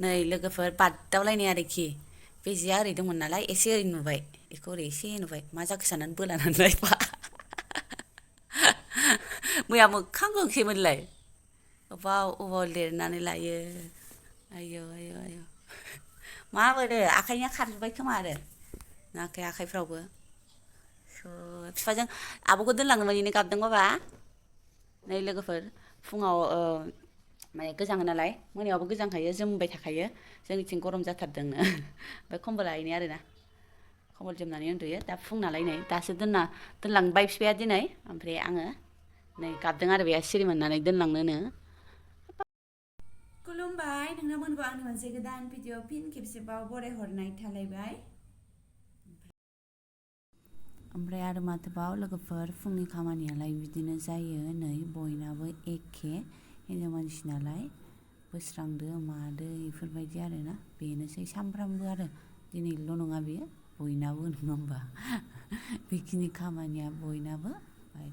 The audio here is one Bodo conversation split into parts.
नै लोगोफोर बादावलायनाय आरोखि बे जिया ओरै दंमोन नालाय एसे ओरै नुबाय बेखौ ओरै एसे नुबाय मा जाखो साननानै बोलानानै नायबा मैया मोखां गंसेमोनलाय अबाव अबाव लिरनानै लायो आयौ आयौ आयौ माबोरो आखाइनिया खारजोब्बाय खोमा आरो नाखाय आखाइफ्रावबो बिफाजों आब'खौ दोनलांनो मोनैनि गाबदों बाबा नै लोगोफोर फुङाव माने गोजाङो नालाय मोनायावबो गोजांखायो जोमबाय थाखायो जोंनिथिं गरम जाथारदोंनो ओमफ्राय खम्बल लायैनि आरोना खम्बल जोमनानै उन्दुयो दा फुं नालाय नै दासो दोनलांबाय बिफाया दिनै ओमफ्राय आङो नै गाबदों आरो बे सिरि मोननानै दोनलांनोनो खुलुमबाय नोंथांमोनखौ आंनि मोनसे गोदान भिडिअ फिन खेबसेबाव बरायहरनाय थालायबाय ओमफ्राय आरो माथोबाव लोगोफोर फुंनि खामानियालाय बिदिनो जायो नै बयनाबो एखे हिन्जाव मानसि नालाय बोस्रांदो मादो बेफोरबायदि आरोना बेनोसै सामफ्रामबो आरो दिनैल' नङा बेयो बयनाबो नङा होमबा बेखिनि खामानिया बयनाबो ओमफ्राय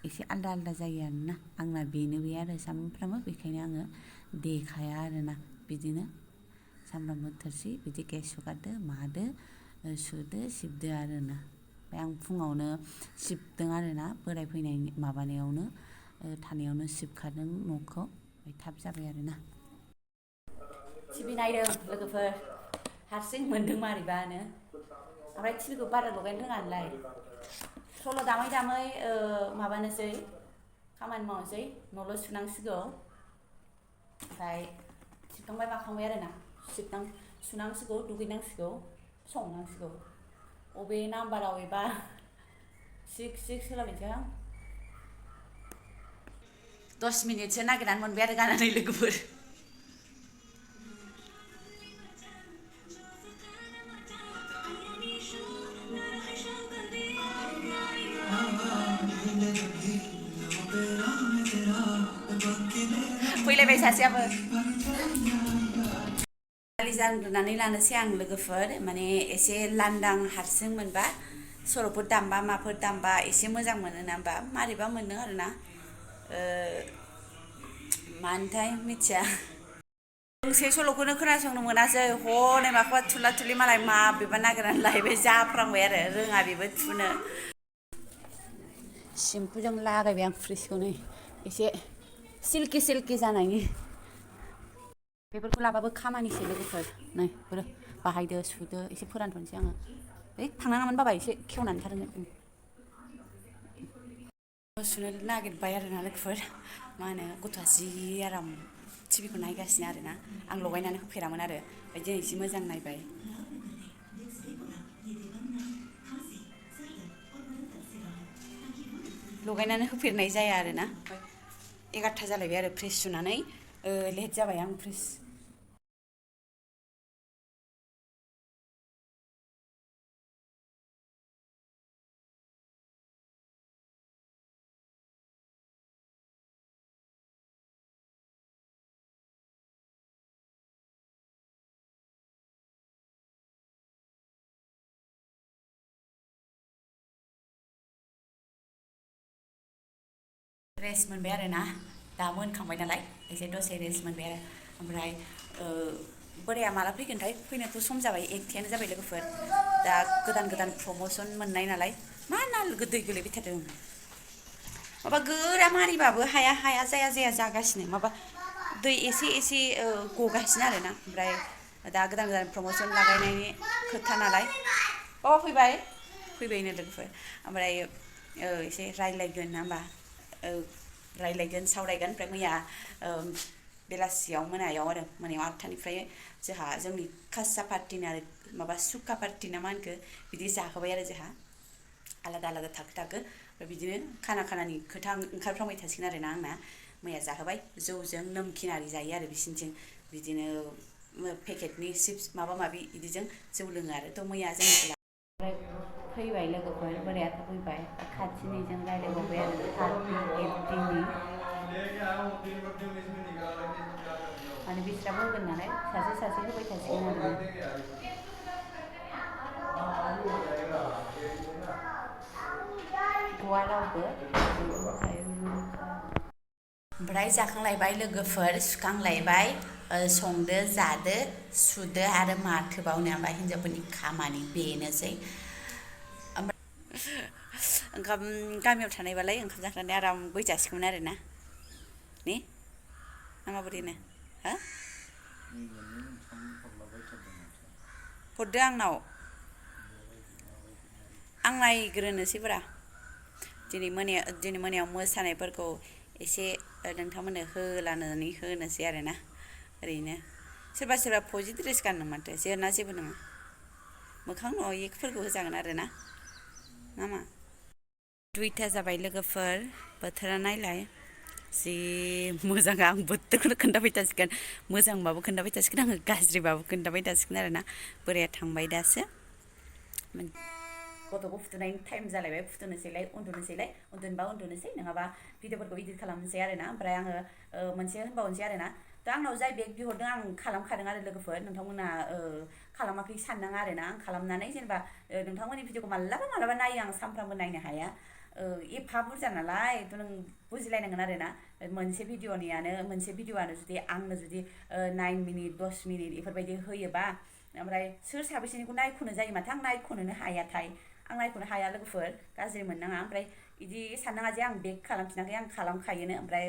एसे आलदा आलदा जायो आरोना आंना बेनो बे आरो सामफ्रामबो बेखायनो आङो देखाया आरोना बिदिनो सामफ्रामबो थोरसि बिदि गेस सुगारदो मादो सुदो सिबदो आरोना ओमफ्राय आं फुङावनो सिबदों आरोना बोराय फैनायनि माबानायावनो थानायावनो सिबखादों न'खौ ओमफ्राय थाब जाबाय आरोना टिभि नायदों लोगोफोर हारसिं मोन्दों मारैबानो ओमफ्राय टिभिखौ बारा लगायनो रोङा नालाय सल' दामै दामै माबानोसै खामानि मावनोसै न'ल' सुनांसिगौ ओमफ्राय सिबखांबाय माखांबाय आरोना सुनांसिगौ दुगैनांसिगौ संनांसिगौ अबे नाम्बाराव एबा सिक्स होलाबायनोसै आं 10 मिनिटसो नागिरनानै मोनबाय आरो गानानै लोगोफोर फैलायबाय सासेयाबो दालि जानग्रोनानै लानोसै आं लोगोफोर माने एसे लांदां हारसिं मोनबा सल'फोर दामबा माफोर दामबा एसे मोजां मोनो ना होमबा मारैबा मोनो आरोना मानोथाय मिथिया दोंसे सल'खौनो खोनासंनो मोनासै हनै माखौबा थुला थुलि मालाय माबेबा नागिरनानै लायबाय जाफ्रांबाय आरो रोङा बेबो थुनो सेम्पुजों लागायबाय आं फ्रिजखौनो एसे सिल्कि सिल्कि जानायनि बेफोरखौ लाबाबो खामानिसै लोगोफोर नै बाहायदो सुदो एसे फोरानथ'नोसै आङो थांनाङामोन बाबा एसे खेवनानै थादोंमोन सुनो नागिरबाय आरोना लोगोफोर मा होनो गथ'आ जि आराम टिभिखौ नायगासिनो आरोना आं लगायनानै होफेरामोन आरो ओमफ्राय दिनै जि मोजां नायबाय लगायनानै होफेरनाय जाया आरोना 11था जालायबाय आरो फ्रिज सुनानै लेट जाबाय आं फ्रिज रेस्ट मोनबाय आरोना दा मोनखांबाय नालाय एसे दसे रेस्ट मोनबाय आरो ओमफ्राय बोराया माला फैगोनथाय फैनोथ' सम जाबाय 1थायानो जाबाय लोगोफोर दा गोदान प्रम'सन मोननाय नालाय मा ना दै गोलैबाय थादों माबा गोरा मारिबाबो हाया जाया जागासिनो माबा दै एसे गगासिनो आरोना ओमफ्राय दा गोदान प्रम'सन लागायनायनि खोथा नालाय फैबायनो लोगोफोर ओमफ्राय एसे रायज्लायगोन ना होमबा रायज्लायगोन सावरायगोन ओमफ्राय मैया बेलासियाव मोनायाव 8थानिफ्राय जोंनि खासा पार्टिनि आरो माबा सुखा पार्टि ना मा होनखो बिदि जाहोबाय आरो जोंहा आलादा थाखो ओमफ्राय बिदिनो खानानि खोथा ओंखारफ्रांबाय थासिगोन आरोना आंना मैया जाहोबाय जौजों नमकिन आरि जायो आरो बिसिनिथिं बिदिनो पेकेटनि चिप्स माबा माबि बिदिजों जौ लोङो आरो थ' मैया जोंनि फैबाय लोगोफोर बोरायाथ' फैबाय खाथिनिजों रायज्लायबावबाय आरो 30 एप्रिलनि माने बिस्राबो होगोन नालाय सासे होबाय थासिगोन आरोना गवा रावबो ओमफ्राय जाखांलायबाय लोगोफोर सुखांलायबाय संदो जादो सुदो आरो माथोबावनो ओमफ्राय हिन्जावफोरनि खामानि बेनोसै ओंखाम गामियाव थानायबालाय ओंखाम जाखांनानै आराम बैजासिगौमोन आरो ना ने ना माबोरैनो हो हरदो आंनाव आं नायग्रोनोसैब्रा दिनै मोनायाव मोसानायफोरखौ एसे नोंथांमोननो होलानानै होनोसै आरोना ओरैनो सोरबा सोरबा फजि ड्रेस गाननो माथो जेना जेबो नङा मोखां नुयिफोरखौ होजागोन आरो ना मा 2टा जाबाय लोगोफोर बोथोरा नायलाय जि मोजां आं बोथोरखौनो खोन्थाबाय थासिगोन मोजांबाबो खोन्थाबाय थासिगोन आङो गाज्रिबाबो खोन्थाबाय थासिगोन आरो ना बोराया थांबाय दासो गथ'खौ फुथुनायनि टाइम जालायबाय फुथुनोसैलाय उन्दुनोबा उन्दुनोसै नङाबा भिडिअफोरखौ इदिट खालामनोसै आरो ना ओमफ्राय आङो मोनसे होनबावनोसै आरो ना दा आंनाव जाय बेग बिहरदों आं खालामखादों आरो लोगोफोर नोंथांमोना खालामाखै साननाङा आरो ना आं खालामनानै जेनेबा नोंथांमोननि भिडिअखौ मालाबा नायो आं सानफ्रामबो नायनो हाया एफा बुरजा नालाय नों बुजिलायनांगोन आरो ना मोनसे भिडिअआनो जुदि आंनो जुदि 9 मिनिट 10 मिनिट बेफोरबायदि होयोबा ओमफ्राय सोर साबेसेनिखौ नायख'नो जायो माथो आं नायख'नोनो हायाथाय आं नायख'नो हाया लोगोफोर गाज्रि मोननाङा ओमफ्राय बिदि साननाङा जे आं बेक खालामफिनाखै आं खालामखायोनो ओमफ्राय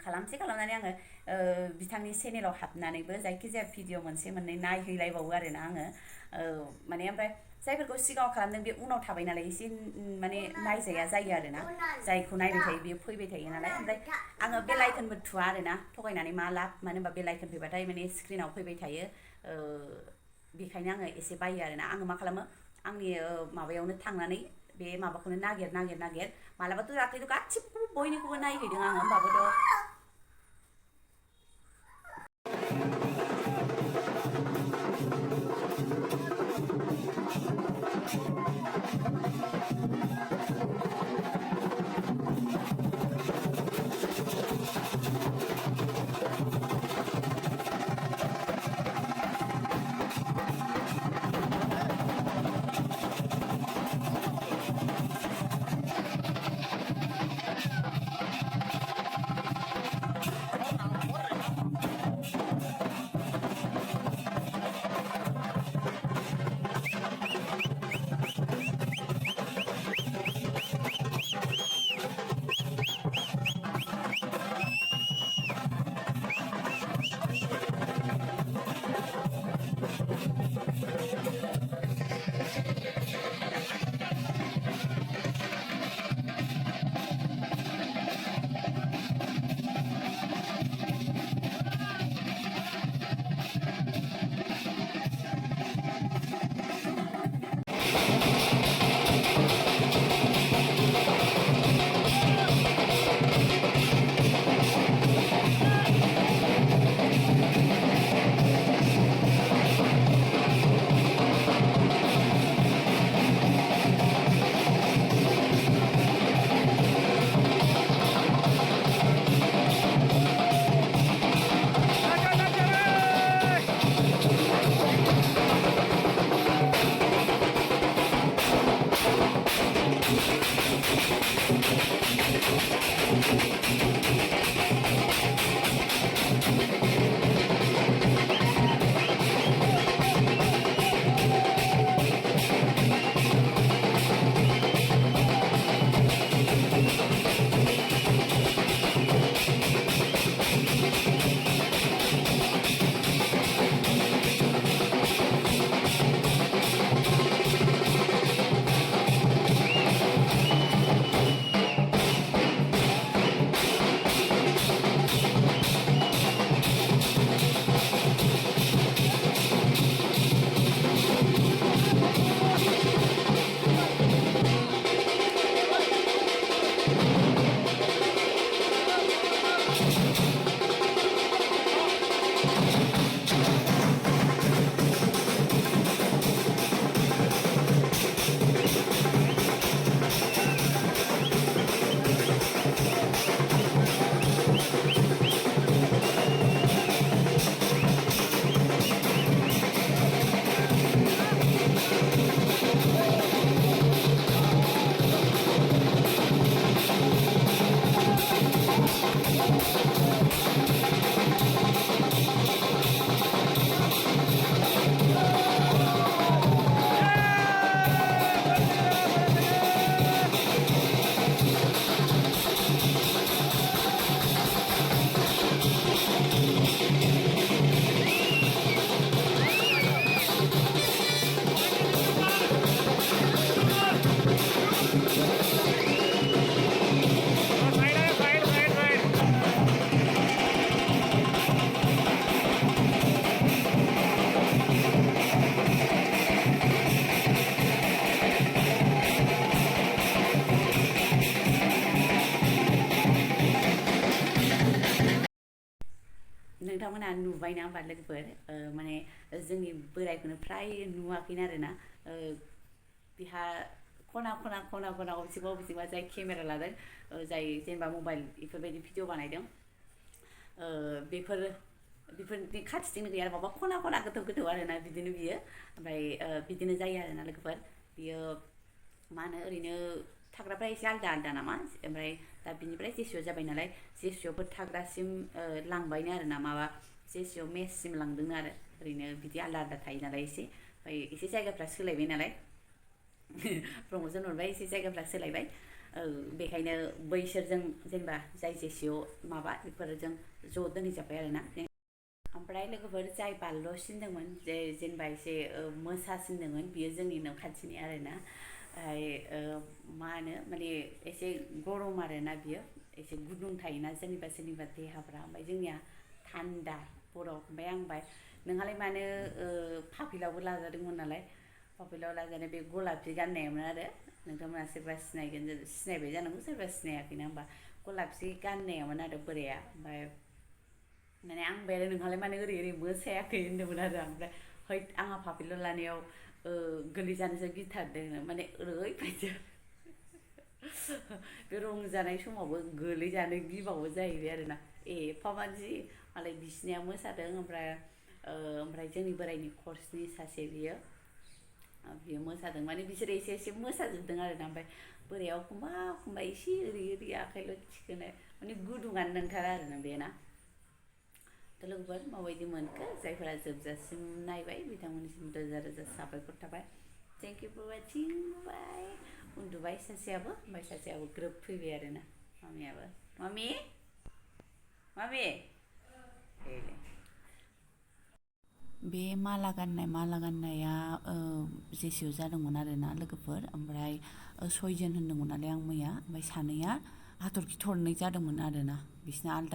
खालामनानै आङो बिथांनि चेनेलाव हाबनानैबो जायखिजाया भिडिअ मोनसे मोननै नायहैलायबावो आरोना आङो माने ओमफ्राय जायफोरखौ सिगाङाव खालामदों बे उनाव थाबाय नालाय एसे माने नायजाया जायो आरोना जायखौ नायबाय थायो बेयो फैबाय थायो नालाय ओमफ्राय आङो बे लाइकनबो थुवा आरोना थगायनानै मा लाब मानो होनबा बे लाइकन फैबाथाय माने स्क्रिनाव फैबाय थायो बेखायनो आङो एसे बायो आरोना आङो मा खालामो आंनि माबायावनो थांनानै बे माबाखौनो नागिर मालाबाथ' दाख्लैथ' गासिबखौबो बयनिखौबो नायहैदों आङो होमबाबोथ' नोंथांमोना नुबायना होमबा लोगोफोर माने जोंनि बोरायखौनो फ्राय नुवाखैनो आरोना बिहा खना अबेथिंबा जाय केमेरा लादों जाय जेनेबा मबाइल बेफोरबायदि भिडिअ बानायदों बेफोरनि खाथिथिंनो गैया माबा खना गोथौ आरोना बिदिनो बियो ओमफ्राय बिदिनो जायो आरोना लोगोफोर बियो मा होनो ओरैनो थाग्राफ्रा एसे आलदा नामा ओमफ्राय दा बिनिफ्राय जेसुआ जाबाय नालाय जेसुआफोर थाग्रासिम लांबायनो आरोना माबा जेसुआ मेससिम लांदोंनो आरो ओरैनो बिदि आलदा थायो नालाय ओमफ्राय एसे जायगाफ्रा सोलायबाय नालाय प्रम'सन हरबाय एसे जायगाफ्रा सोलायबाय बेखायनो बैसोरजों जेनेबा जाय जेसुआव माबा बेफोरजों ज' दोनहैजाबाय आरोना ओमफ्राय लोगोफोर जाय बाल्ल' सिनदोंमोन जेनेबा एसे मोसासिनदोंमोन बियो जोंनि न' खाथिनि आरोना मा होनो माने एसे गरम आरोना बियो एसे गुदुं थायोना सोरनिबा देहाफ्रा ओमफ्य जोंनिया थान्दा बरफ ओमफ्राय आं बाय नोंहालाय मानो फाफिलावबो लाजादोंमोन नालाय फाफिलाव लाजानाय बे गलाफि गाननायामोन आरो नोंथांमोना सोरबा सिनायबाय जानांगौ सोरबा सिनायाखैना होमबा गलाफि गाननायामोन आरो बोराया ओमफ्राय माने आं बे नोंहालाय मानो ओरै मोसायाखै होन्दोंमोन आरो ओमफ्राय हैद आंहा फाफिलाव लानायाव गोलैजानोसो गिथारदों माने ओरैबायदि बे रंजानाय समावबो गोलैजानो गिबावो जाहैबाय आरोना एफाबादि मालाय बिसिनिया मोसादों ओमफ्राय जोंनि बोरायनि कर्सनि सासे बियो मोसादों माने बिसोर एसे मोसाजोबदों आरोना ओमफ्राय बोराया एखमबा एसे ओरै आखाइल' थिखोनाय माने गुदुङानो नंथारा आरोना बेना थ' लोगोफोर माबायदि मोनखो जायफोरा जोबजासिम नायबाय बिथांमोननिसिम रोजा साबायखर थाबाय थेंक इउ फर वाचिं बाय उन्दुबाय सासेयाबो ओमफ्राय सासेयाबो ग्रोब फैबाय आरोना मामियाबो मामि बे माला गाननाया जेसेयाव जादोंमोन आरोना लोगोफोर ओमफ्राय 6 जन होनदोंमोन नालाय आं मैया ओमफ्राय सानैया हाथरखि थरनै जादोंमोन आरोना बिसिना आलदा